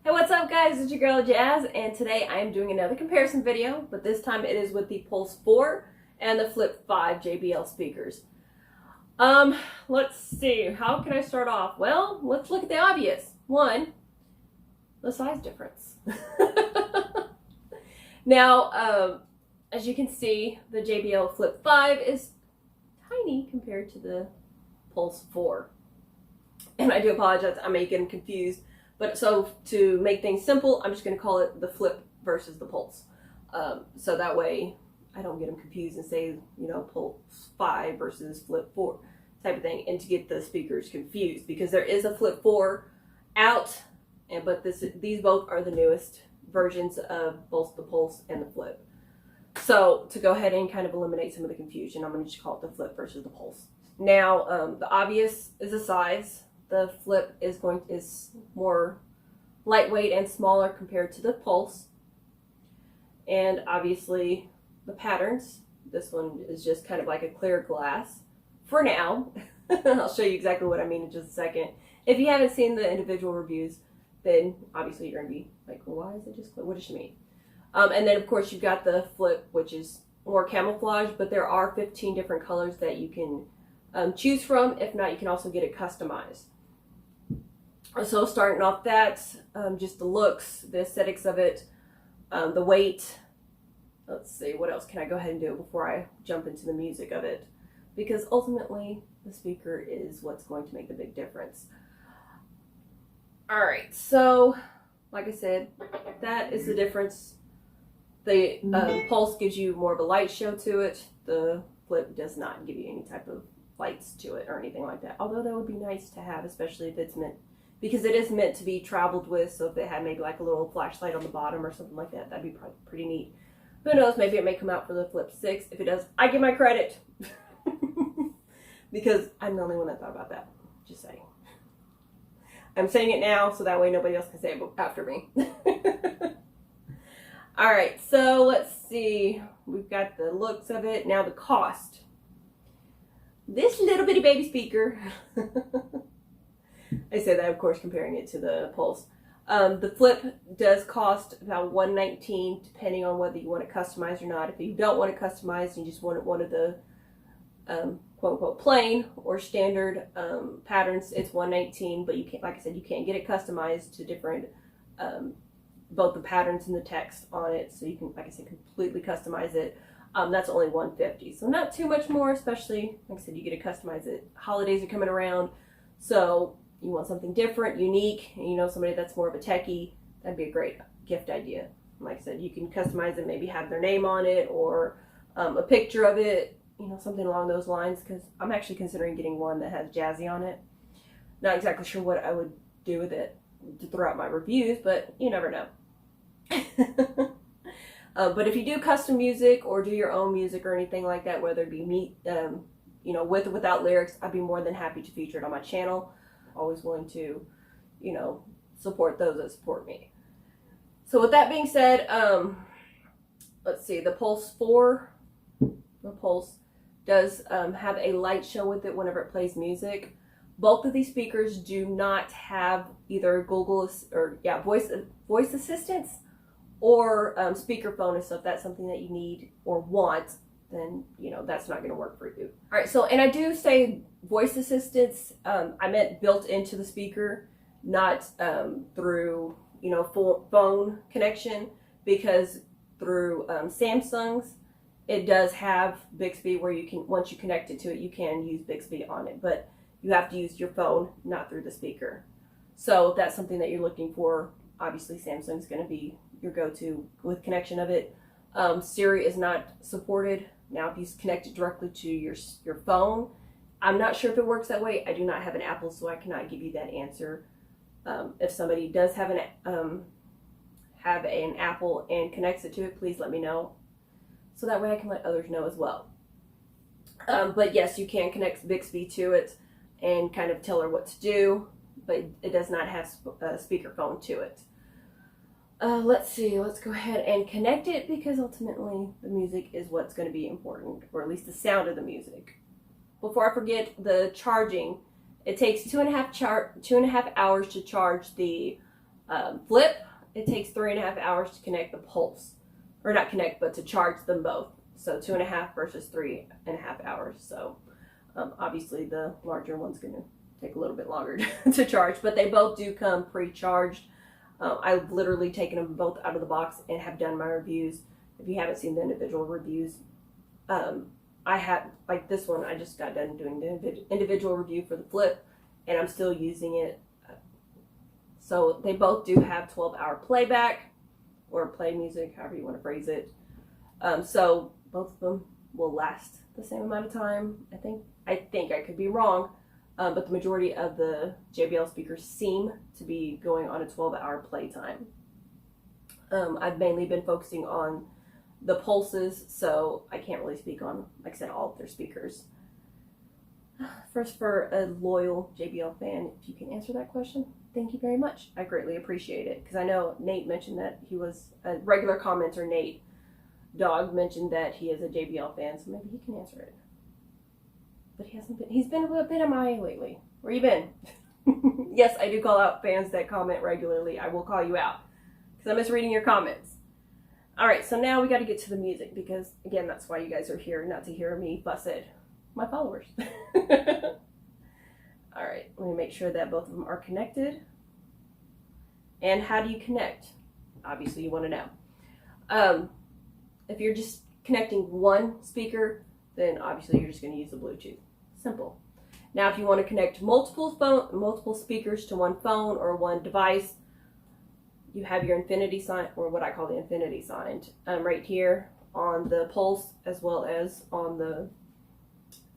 Hey, what's up guys? It's your girl Jazz, and today I am doing another comparison video, but this time it is with the Pulse 4 and the Flip 5 JBL speakers. Let's see, how can I start off? Well, let's look at the obvious. One, the size difference. Now, as you can see, the JBL Flip 5 is tiny compared to the Pulse 4. And I do apologize, I may get them confused. But so to make things simple, I'm just going to call it the Flip versus the Pulse. So that way I don't get them confused and say, Pulse 5 versus Flip 4 type of thing, and to get the speakers confused, because there is a Flip 4 out, but these both are the newest versions of both the Pulse and the Flip. So to go ahead and kind of eliminate some of the confusion, I'm going to just call it the Flip versus the Pulse. Now, the obvious is the size. The Flip is more lightweight and smaller compared to the Pulse. And obviously the patterns. This one is just kind of like a clear glass for now. I'll show you exactly what I mean in just a second. If you haven't seen the individual reviews, then obviously you're going to be like, well, why is it just clear? What does she mean? And then of course you've got the Flip, which is more camouflage, but there are 15 different colors that you can choose from. If not, you can also get it customized. So starting off that, just the looks, the aesthetics of it, the weight. Let's see, what else can I go ahead and do before I jump into the music of it? Because ultimately, the speaker is what's going to make the big difference. Alright, so, like I said, that is the difference. The Pulse gives you more of a light show to it. The Flip does not give you any type of lights to it or anything like that. Although that would be nice to have, especially if it's meant, because it is meant to be traveled with, so if it had maybe like a little flashlight on the bottom or something like that, that'd be pretty neat. Who knows, maybe it may come out for the Flip 6. If it does, I give my credit. Because I'm the only one that thought about that. Just saying. I'm saying it now, so that way nobody else can say it after me. Alright, so let's see. We've got the looks of it. Now the cost. This little bitty baby speaker. I say that, of course, comparing it to the Pulse. The Flip does cost about $119, depending on whether you want it customized or not. If you don't want it customized and you just want one of the quote-unquote plain or standard patterns, it's $119. But you can't, like I said, you can't get it customized to different both the patterns and the text on it. So you can, like I said, completely customize it. That's only $150. So not too much more, especially, like I said, you get to customize it. Holidays are coming around, so you want something different, unique, and somebody that's more of a techie, that'd be a great gift idea. Like I said, you can customize it, maybe have their name on it or a picture of it, something along those lines, because I'm actually considering getting one that has Jazzy on it. Not exactly sure what I would do with it to throw out my reviews, but you never know. But if you do custom music or do your own music or anything like that, whether it be me, with or without lyrics, I'd be more than happy to feature it on my channel. Always willing to, support those that support me. So with that being said, let's see, the Pulse 4, the Pulse does have a light show with it whenever it plays music. Both of these speakers do not have either Google or voice assistance or speakerphone. So if that's something that you need or want, then that's not going to work for you. All right, so, and I do say voice assistance, I meant built into the speaker, not through full phone connection, because through Samsung's it does have Bixby where you can, once you connect it to it, you can use Bixby on it, but you have to use your phone, not through the speaker. So if that's something that you're looking for, obviously Samsung's going to be your go-to with connection of it. Siri is not supported. Now, if you connect it directly to your phone, I'm not sure if it works that way. I do not have an Apple, so I cannot give you that answer. If somebody does have an Apple and connects it to it, please let me know, so that way I can let others know as well. But yes, you can connect Bixby to it and kind of tell her what to do, but it does not have a speakerphone to it. Let's see, let's go ahead and connect it, because ultimately the music is what's going to be important, or at least the sound of the music. Before I forget, the charging, it takes 2.5 hours to charge the Flip, it takes 3.5 hours to connect the Pulse. Or not connect, but to charge them both. So 2.5 versus 3.5 hours. So obviously the larger one's going to take a little bit longer to charge, but they both do come pre-charged. I've literally taken them both out of the box and have done my reviews. If you haven't seen the individual reviews, I have, like this one, I just got done doing the individual review for the Flip, and I'm still using it. So they both do have 12-hour playback, or play music, however you want to phrase it. So both of them will last the same amount of time. I think I could be wrong, but the majority of the JBL speakers seem to be going on a 12-hour playtime. I've mainly been focusing on the Pulses, so I can't really speak on, like I said, all of their speakers. First, for a loyal JBL fan, if you can answer that question, thank you very much. I greatly appreciate it, because I know Nate mentioned that he was a regular commenter. Nate Dog mentioned that he is a JBL fan, so maybe he can answer it. But he hasn't been. He's been a bit MIA lately. Where you been? Yes, I do call out fans that comment regularly. I will call you out because I miss reading your comments. All right, so now we got to get to the music, because again, that's why you guys are here, not to hear me fuss at my followers. All right, let me make sure that both of them are connected. And how do you connect? Obviously, you want to know. If you're just connecting one speaker, then obviously you're just going to use the Bluetooth. Simple. Now, if you want to connect multiple speakers to one phone or one device, you have your infinity sign, or what I call the infinity sign, right here on the Pulse, as well as on the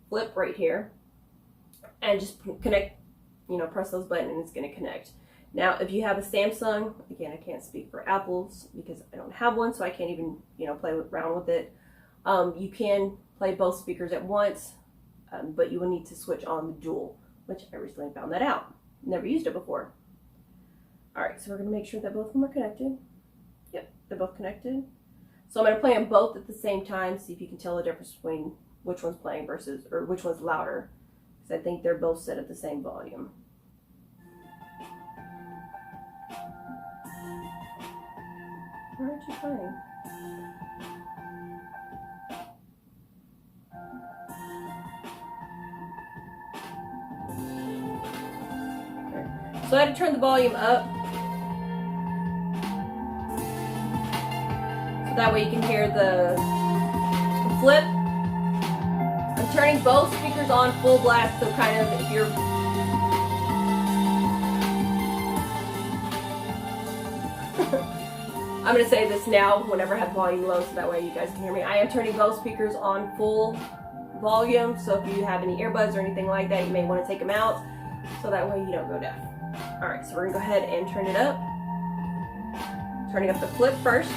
Flip right here. And just connect, press those buttons and it's going to connect. Now, if you have a Samsung, again, I can't speak for Apple's because I don't have one, so I can't even, play around with it. You can play both speakers at once, but you will need to switch on the dual, which I recently found that out. Never used it before. All right, so we're going to make sure that both of them are connected. Yep, they're both connected. So I'm going to play them both at the same time, see if you can tell the difference between which one's playing versus, or which one's louder. I think they're both set at the same volume. Where aren't you playing? Okay. So I had to turn the volume up, so that way you can hear the Flip. I'm turning both speakers on full blast, so kind of if you're I'm going to say this now whenever I have volume low, so that way you guys can hear me. I am turning both speakers on full volume, so if you have any earbuds or anything like that, you may want to take them out, so that way you don't go deaf. Alright, so we're going to go ahead and turn it up. Turning up the Flip first.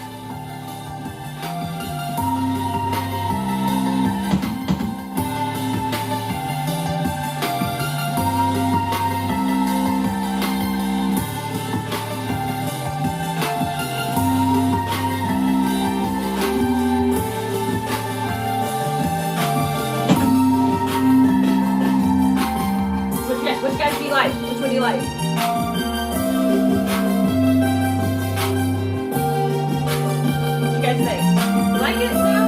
Which guys do you like? Which one do you like? What you guys think? You like it now?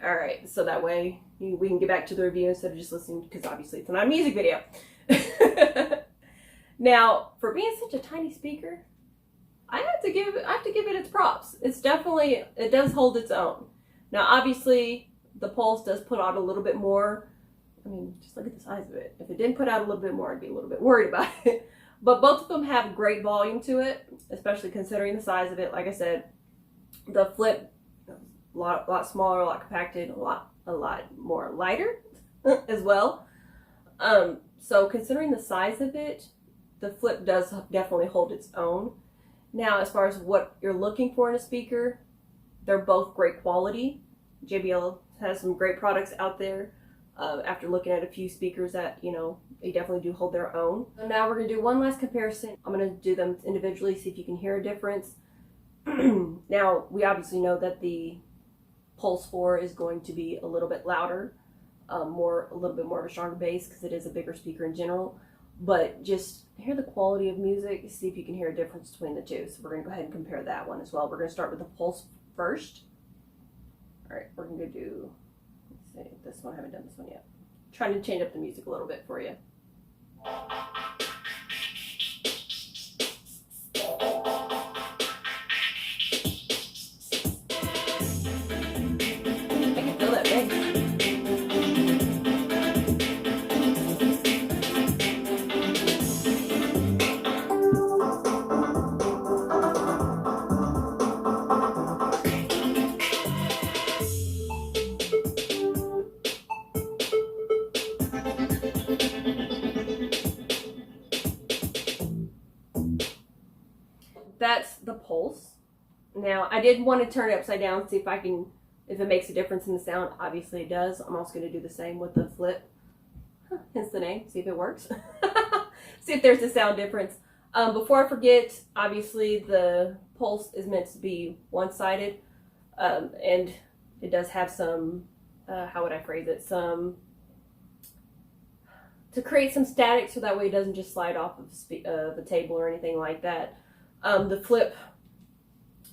Alright, so that way we can get back to the review instead of just listening, because obviously it's not a music video. Now, for being such a tiny speaker, I have to give it its props. It does hold its own. Now, obviously, the Pulse does put out a little bit more. I mean, just look at the size of it. If it didn't put out a little bit more, I'd be a little bit worried about it. But both of them have great volume to it, especially considering the size of it. Like I said, the Flip, a lot smaller, a lot compacted, a lot more lighter as well. So considering the size of it, the Flip does definitely hold its own. Now, as far as what you're looking for in a speaker, they're both great quality. JBL has some great products out there. After looking at a few speakers that, they definitely do hold their own. So now we're going to do one last comparison. I'm going to do them individually, see if you can hear a difference. Now, we obviously know that the Pulse 4 is going to be a little bit louder, a little bit more of a stronger bass because it is a bigger speaker in general. But just hear the quality of music, see if you can hear a difference between the two. So we're going to go ahead and compare that one as well. We're going to start with the Pulse first. All right, we're going to do, let's see, this one. I haven't done this one yet. Trying to change up the music a little bit for you. That's the Pulse. Now, I did want to turn it upside down, see if it makes a difference in the sound. Obviously it does. I'm also going to do the same with the flip. Hence the name. See if it works. See if there's a sound difference. Before I forget, obviously the Pulse is meant to be one-sided. And it does have some, how would I phrase it? To create some static so that way it doesn't just slide off of the table or anything like that. The flip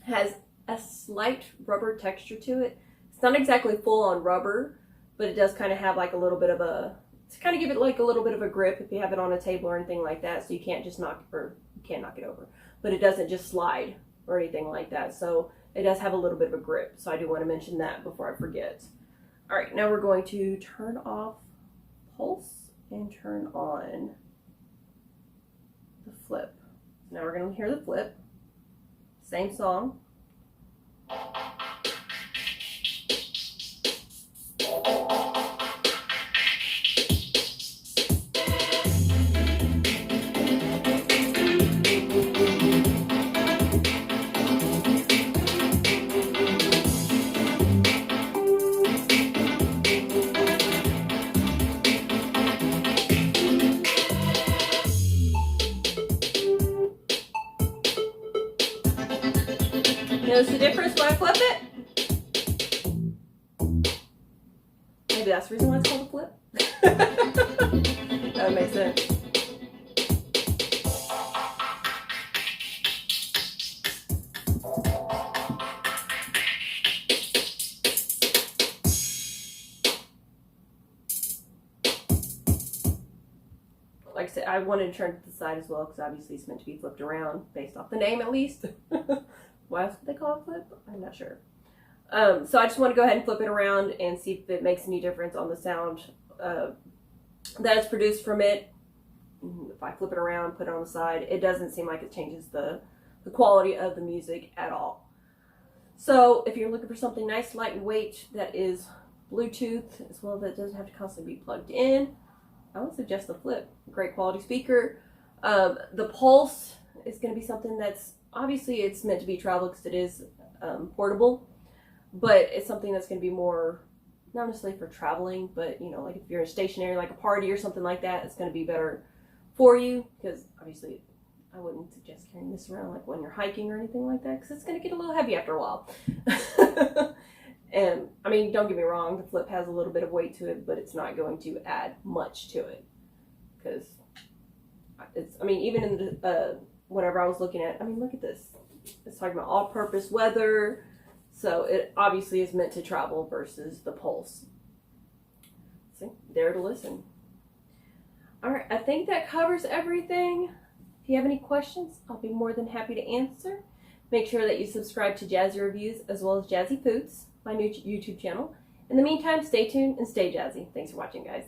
has a slight rubber texture to it. It's not exactly full on rubber, but it does kind of have like a little bit of to kind of give it like a little bit of a grip if you have it on a table or anything like that, so you can't just knock it over. But it doesn't just slide or anything like that, so it does have a little bit of a grip. So I do want to mention that before I forget. All right, now we're going to turn off Pulse and turn on the flip. Now we're going to hear the flip. Same song. Notice the difference when I flip it? Maybe that's the reason why it's called a flip. That would make sense. Like I said, I wanted to turn it to the side as well because obviously it's meant to be flipped around based off the name at least. Why else would they call it flip? I'm not sure. So I just want to go ahead and flip it around and see if it makes any difference on the sound that is produced from it. If I flip it around, put it on the side, it doesn't seem like it changes the quality of the music at all. So if you're looking for something nice, lightweight, that is Bluetooth as well, that doesn't have to constantly be plugged in, I would suggest the flip. Great quality speaker. The Pulse is going to be something that's, obviously it's meant to be travel because it is portable, but it's something that's going to be more, not necessarily for traveling, but you know, like if you're stationary, like a party or something like that, it's going to be better for you, because obviously I wouldn't suggest carrying this around like when you're hiking or anything like that, because it's going to get a little heavy after a while. And I mean, don't get me wrong, the flip has a little bit of weight to it, but it's not going to add much to it, because it's, I mean, even in the whenever I was looking at, I mean, look at this. It's talking about all-purpose weather. So it obviously is meant to travel versus the Pulse. See, there to listen. All right, I think that covers everything. If you have any questions, I'll be more than happy to answer. Make sure that you subscribe to Jazzy Reviews as well as Jazzyfoodz, my new YouTube channel. In the meantime, stay tuned and stay jazzy. Thanks for watching, guys.